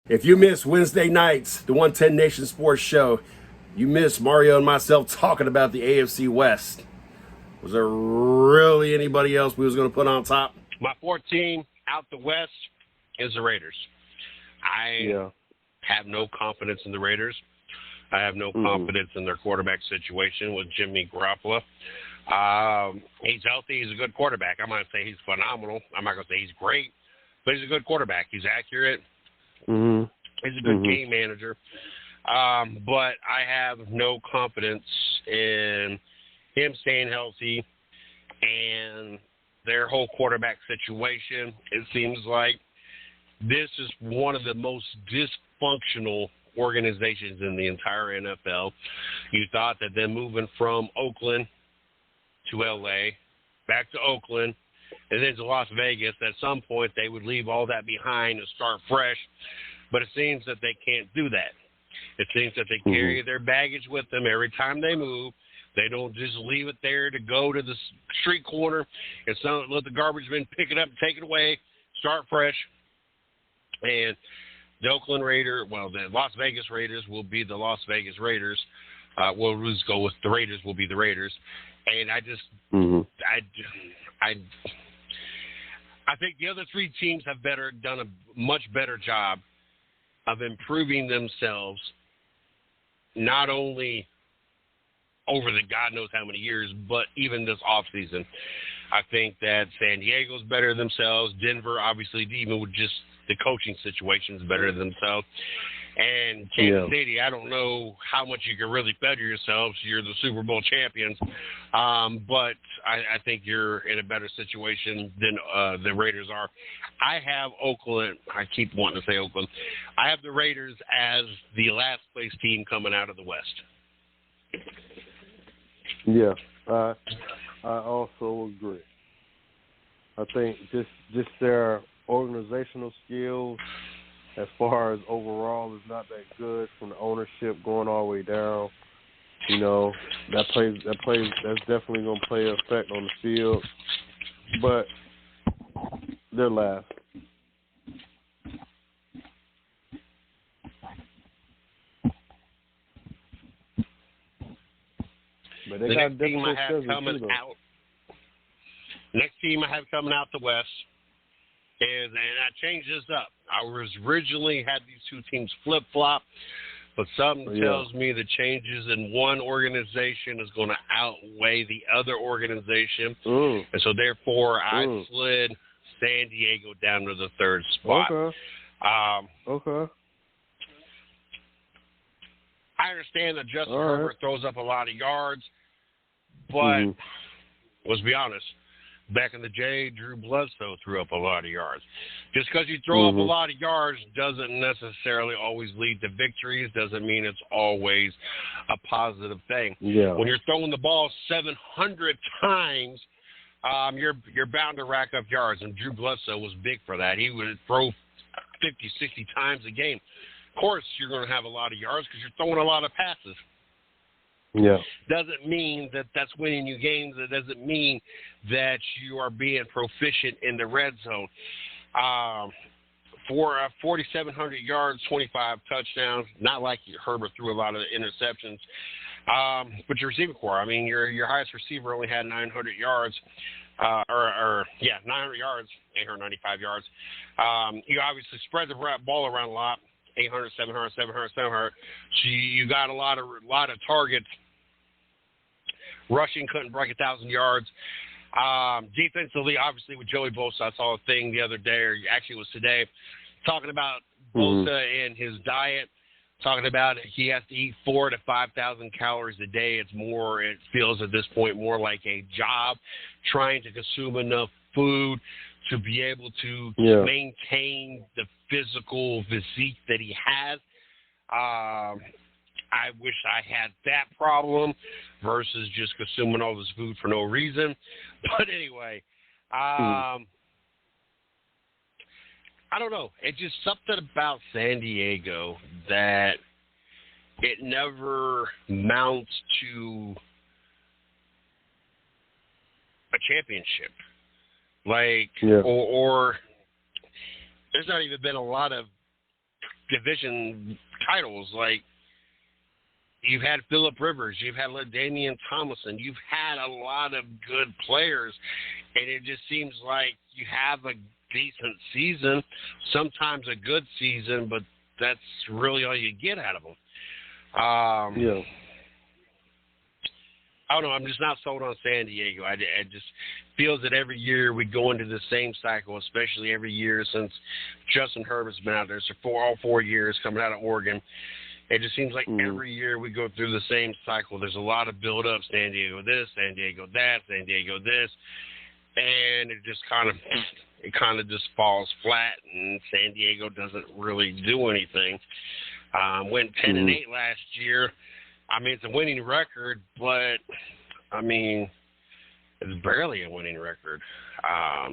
If you miss Wednesday nights, the 110 Nation Sports Show, you miss Mario and myself talking about the AFC West. Was there really anybody else we was going to put on top? My fourth team out the West is the Raiders. I have no confidence in the Raiders. I have no confidence in their quarterback situation with Jimmy Garoppolo. He's healthy. He's a good quarterback. I'm not going to say he's phenomenal. I'm not going to say he's great, but he's a good quarterback. He's accurate. He's a good game manager. But I have no confidence in him staying healthy and their whole quarterback situation. It seems like this is one of the most dysfunctional organizations in the entire NFL. You thought that them moving from Oakland to L.A., back to Oakland, and then to Las Vegas, at some point they would leave all that behind and start fresh. But it seems that they can't do that. It seems that they carry their baggage with them every time they move. They don't just leave it there to go to the street corner and let the garbage men pick it up and take it away, start fresh. And the the Las Vegas Raiders will be the Las Vegas Raiders. We'll just go with the Raiders will be the Raiders. And I just, I think the other three teams have done a much better job of improving themselves, not only over the God knows how many years, but even this offseason. I think that San Diego's better themselves. Denver, obviously, even with just the coaching situation, is better than themselves. And Kansas City, I don't know how much you can really better yourselves. You're the Super Bowl champions. But I think you're in a better situation than the Raiders are. I have Oakland. I keep wanting to say Oakland. I have the Raiders as the last place team coming out of the West. Yeah, I also agree. I think just their organizational skills, as far as overall, is not that good from the ownership going all the way down. You know, that's definitely going to play an effect on the field. But they're last. But they got a difficult schedule too, Next team I have coming out the West is, and I changed this up. I was originally had these two teams flip-flop, but something tells me the changes in one organization is going to outweigh the other organization. And so, therefore, I slid San Diego down to the third spot. Okay. I understand that Justin Herbert throws up a lot of yards, but let's be honest. Back in the day, Drew Bledsoe threw up a lot of yards. Just because you throw up a lot of yards doesn't necessarily always lead to victories, doesn't mean it's always a positive thing. Yeah. When you're throwing the ball 700 times, you're bound to rack up yards, and Drew Bledsoe was big for that. He would throw 50, 60 times a game. Of course, you're going to have a lot of yards because you're throwing a lot of passes. Yeah. Doesn't mean that that's winning you games. It doesn't mean that you are being proficient in the red zone. For 4,700 yards, 25 touchdowns, not like Herbert threw a lot of interceptions. But your receiving core, I mean, your highest receiver only had 900 yards. 900 yards, 895 yards. You obviously spread the ball around a lot. 800, 700, 700, 700. So you got a lot of targets. Rushing couldn't break 1,000 yards. Defensively, obviously, with Joey Bosa, I saw a thing the other day, or actually it was today, talking about Bosa and his diet, talking about he has to eat 4,000 to 5,000 calories a day. It feels at this point more like a job, trying to consume enough food to be able to maintain the physical physique that he has. I wish I had that problem versus just consuming all this food for no reason. But anyway, I don't know. It's just something about San Diego that it never mounts to a championship. Or there's not even been a lot of division titles. Like, you've had Phillip Rivers, you've had LaDainian Tomlinson, you've had a lot of good players, and it just seems like you have a decent season, sometimes a good season, but that's really all you get out of them. Yeah. I don't know. I'm just not sold on San Diego. I just feels that every year we go into the same cycle, especially every year since Justin Herbert's been out there. So all 4 years coming out of Oregon. It just seems like every year we go through the same cycle. There's a lot of build-up. San Diego this, San Diego that, San Diego this. And it just kind of just falls flat, and San Diego doesn't really do anything. Went 10-8 last year. I mean, it's a winning record, but I mean, it's barely a winning record. I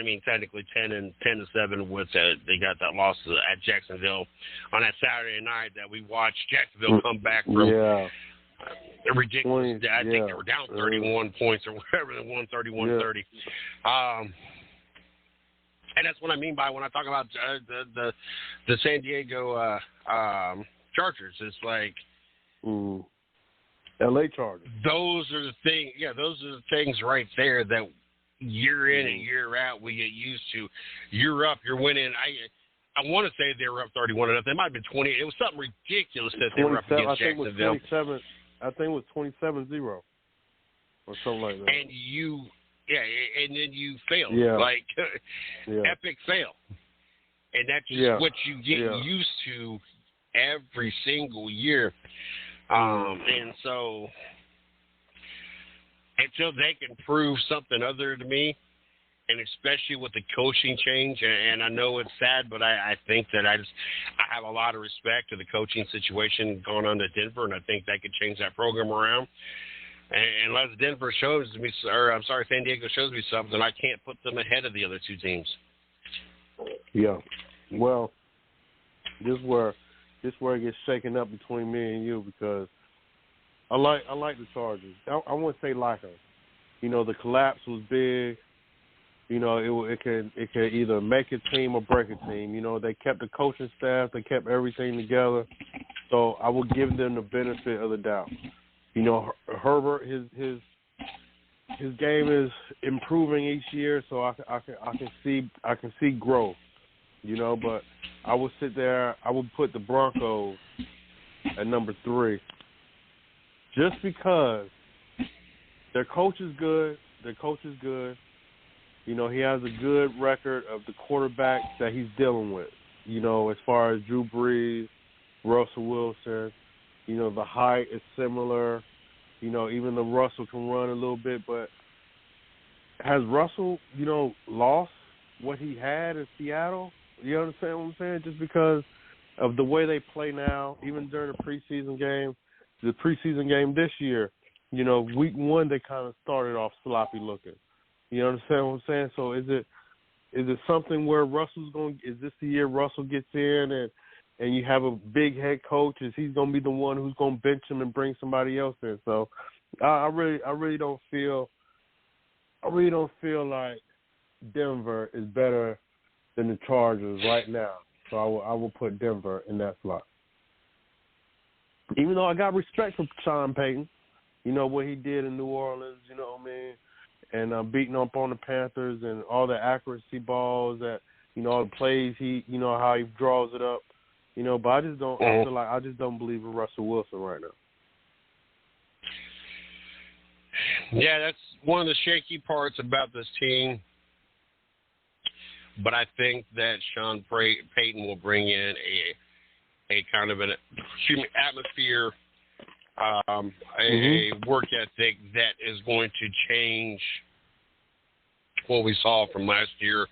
mean, technically 10-7 with they got that loss at Jacksonville on that Saturday night that we watched Jacksonville come back from. Yeah. Ridiculous. I think they were down 31 points or whatever. They won 31-30. And that's what I mean by when I talk about the San Diego Chargers. It's like L.A. Chargers. Those are the things. Yeah, those are the things right there that year in and year out we get used to. You're up. You're winning. I want to say they were up 31-0. They might have been 20. It was something ridiculous that they were up against Jacksonville. I think it was 27-0 or something like that. And and then you fail. Yeah. Like, epic fail. And that's just what you get used to every single year. And so, until they can prove something other to me, and especially with the coaching change, and I know it's sad, but I think that I have a lot of respect to the coaching situation going on to Denver, and I think they could change that program around. And unless San Diego shows me something, I can't put them ahead of the other two teams. Yeah. Well, this is where it gets shaken up between me and you, because I like the Chargers. I wouldn't say like them. You know, the collapse was big. You know, it can either make a team or break a team. You know, they kept the coaching staff, they kept everything together. So I will give them the benefit of the doubt. You know, Herbert, his game is improving each year, so I can see growth. You know, but I would sit there. I would put the Broncos at number 3, just because their coach is good. You know, he has a good record of the quarterbacks that he's dealing with. You know, as far as Drew Brees, Russell Wilson. You know, the height is similar. You know, even though Russell can run a little bit, but has Russell, you know, lost what he had in Seattle? You understand what I'm saying? Just because of the way they play now, even during the preseason game this year, you know, week 1 they kind of started off sloppy looking. You understand what I'm saying? So is it something where is this the year Russell gets in and you have a big head coach? Is he going to be the one who's going to bench him and bring somebody else in? So I really don't feel like Denver is better than the Chargers right now. So I will put Denver in that slot. Even though I got respect for Sean Payton, you know, what he did in New Orleans, you know what I mean? And beating up on the Panthers and all the accuracy balls that, you know, all the plays you know, how he draws it up. You know, but I just don't believe in Russell Wilson right now. Yeah, that's one of the shaky parts about this team. But I think that Sean Payton will bring in a kind of an atmosphere, a work ethic that is going to change what we saw from last year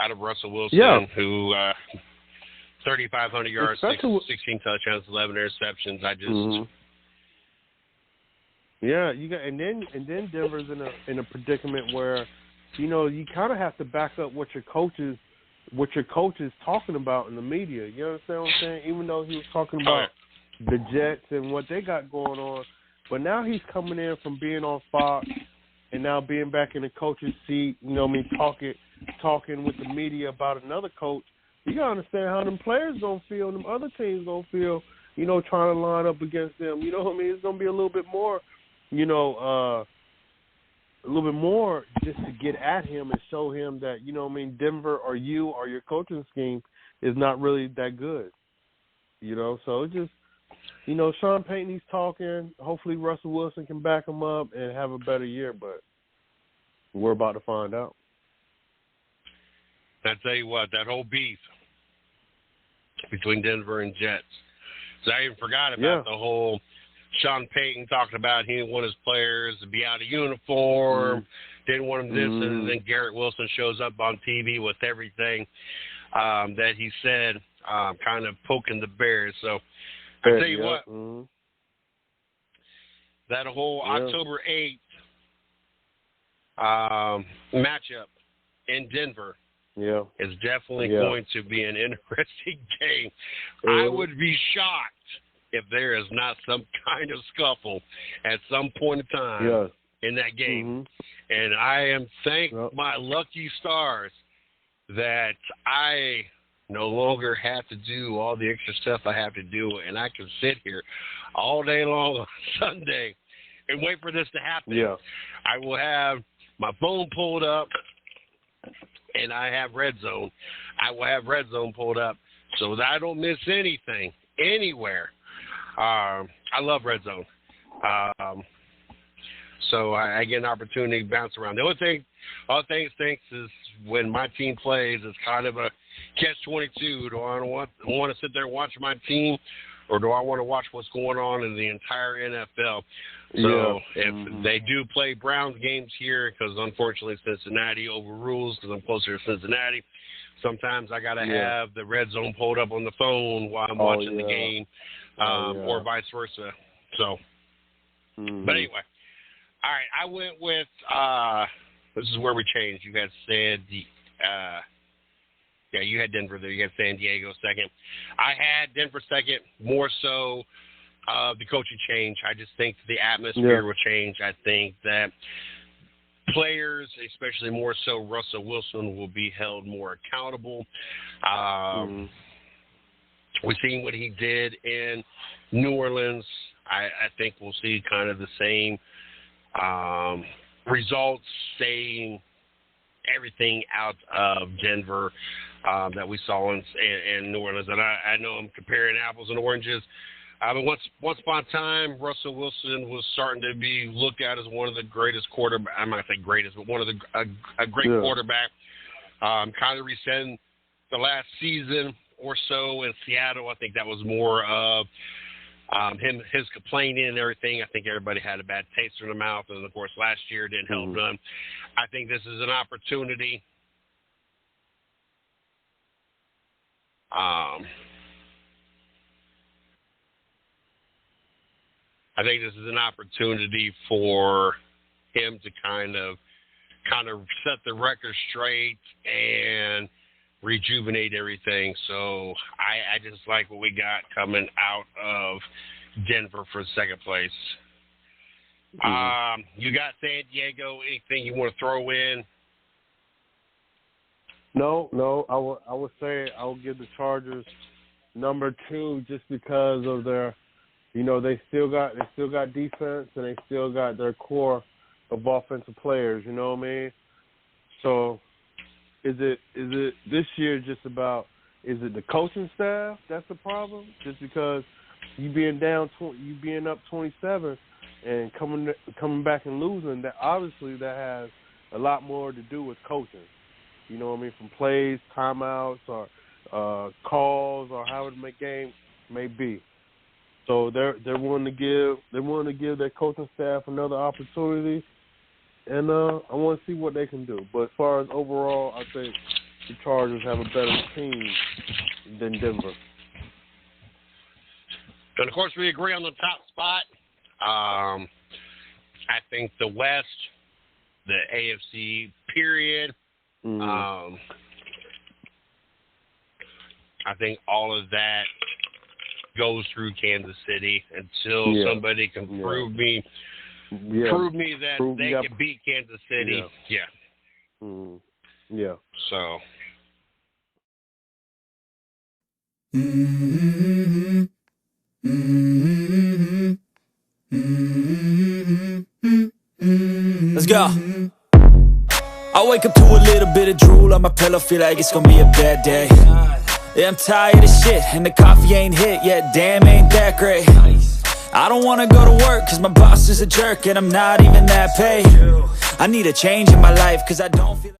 out of Russell Wilson, who 3,500 yards, 16 touchdowns, 11 interceptions. I just you got and then Denver's in a predicament where, you know, you kind of have to back up what your coach is talking about in the media. You understand what I'm saying? Even though he was talking about the Jets and what they got going on, but now he's coming in from being on Fox and now being back in the coach's seat, talking with the media about another coach, you got to understand how them players going to feel, them other teams going to feel, trying to line up against them. You know what I mean? It's going to be a little bit more, just to get at him and show him that, Denver or your coaching scheme is not really that good. So it's just, Sean Payton, he's talking. Hopefully Russell Wilson can back him up and have a better year, but we're about to find out. I tell you what, that whole beef between Denver and Jets. So I even forgot about the whole Sean Payton talking about he didn't want his players to be out of uniform, didn't want them this, and then Garrett Wilson shows up on TV with everything that he said, kind of poking the bears. So I tell you what, that whole October 8th matchup in Denver is definitely going to be an interesting game. I would be shocked if there is not some kind of scuffle at some point in time in that game. And I am thank my lucky stars that I no longer have to do all the extra stuff I have to do, and I can sit here all day long on Sunday and wait for this to happen. I will have my phone pulled up, and I have Red Zone. I will have Red Zone pulled up so that I don't miss anything, anywhere. I love Red Zone. So I get an opportunity to bounce around. The only thing stinks is when my team plays, it's kind of a catch-22. Do I want to sit there and watch my team, or do I want to watch what's going on in the entire NFL? So if they do play Browns games here, because unfortunately Cincinnati overrules because I'm closer to Cincinnati, sometimes I got to have the Red Zone pulled up on the phone while I'm watching the game, or vice versa. So, but anyway. All right, I went with this is where we changed. You had said you had Denver there. You had San Diego second. I had Denver second, more so the coaching change. I just think the atmosphere will change. I think that players, especially more so Russell Wilson, will be held more accountable. We've seen what he did in New Orleans. I think we'll see kind of the same results, same everything out of Denver that we saw in New Orleans. And I know I'm comparing apples and oranges. But once upon a time, Russell Wilson was starting to be looked at as one of the greatest quarterbacks. I'm not going to say greatest, but one of a great quarterback. Kind of resetting the last season or so in Seattle. I think that was more of his complaining and everything. I think everybody had a bad taste in their mouth, and of course last year didn't help none. I think this is an opportunity. I think this is an opportunity for him to kind of set the record straight and rejuvenate everything. So I just like what we got coming out of Denver for second place. You got San Diego. Anything you want to throw in? No. I would say I would give the Chargers number 2 just because of their, they still got defense and they still got their core of offensive players. You know what I mean? So. Is it this year just about? Is it the coaching staff that's the problem? Just because you being up 27 and coming back and losing, that obviously that has a lot more to do with coaching. You know what I mean? From plays, timeouts, or calls, or however the game may be. So they're willing to give their coaching staff another opportunity. And I want to see what they can do. But as far as overall, I think the Chargers have a better team than Denver. And, of course, we agree on the top spot. I think the West, the AFC, period. I think all of that goes through Kansas City until somebody can prove me prove me that they can beat Kansas City. Yeah. Yeah. So. Let's go. I wake up to a little bit of drool on my pillow, feel like it's gonna be a bad day. Yeah, I'm tired of shit, and the coffee ain't hit yet, damn, ain't that great. I don't wanna go to work, cause my boss is a jerk, and I'm not even that paid. I need a change in my life, cause I don't feel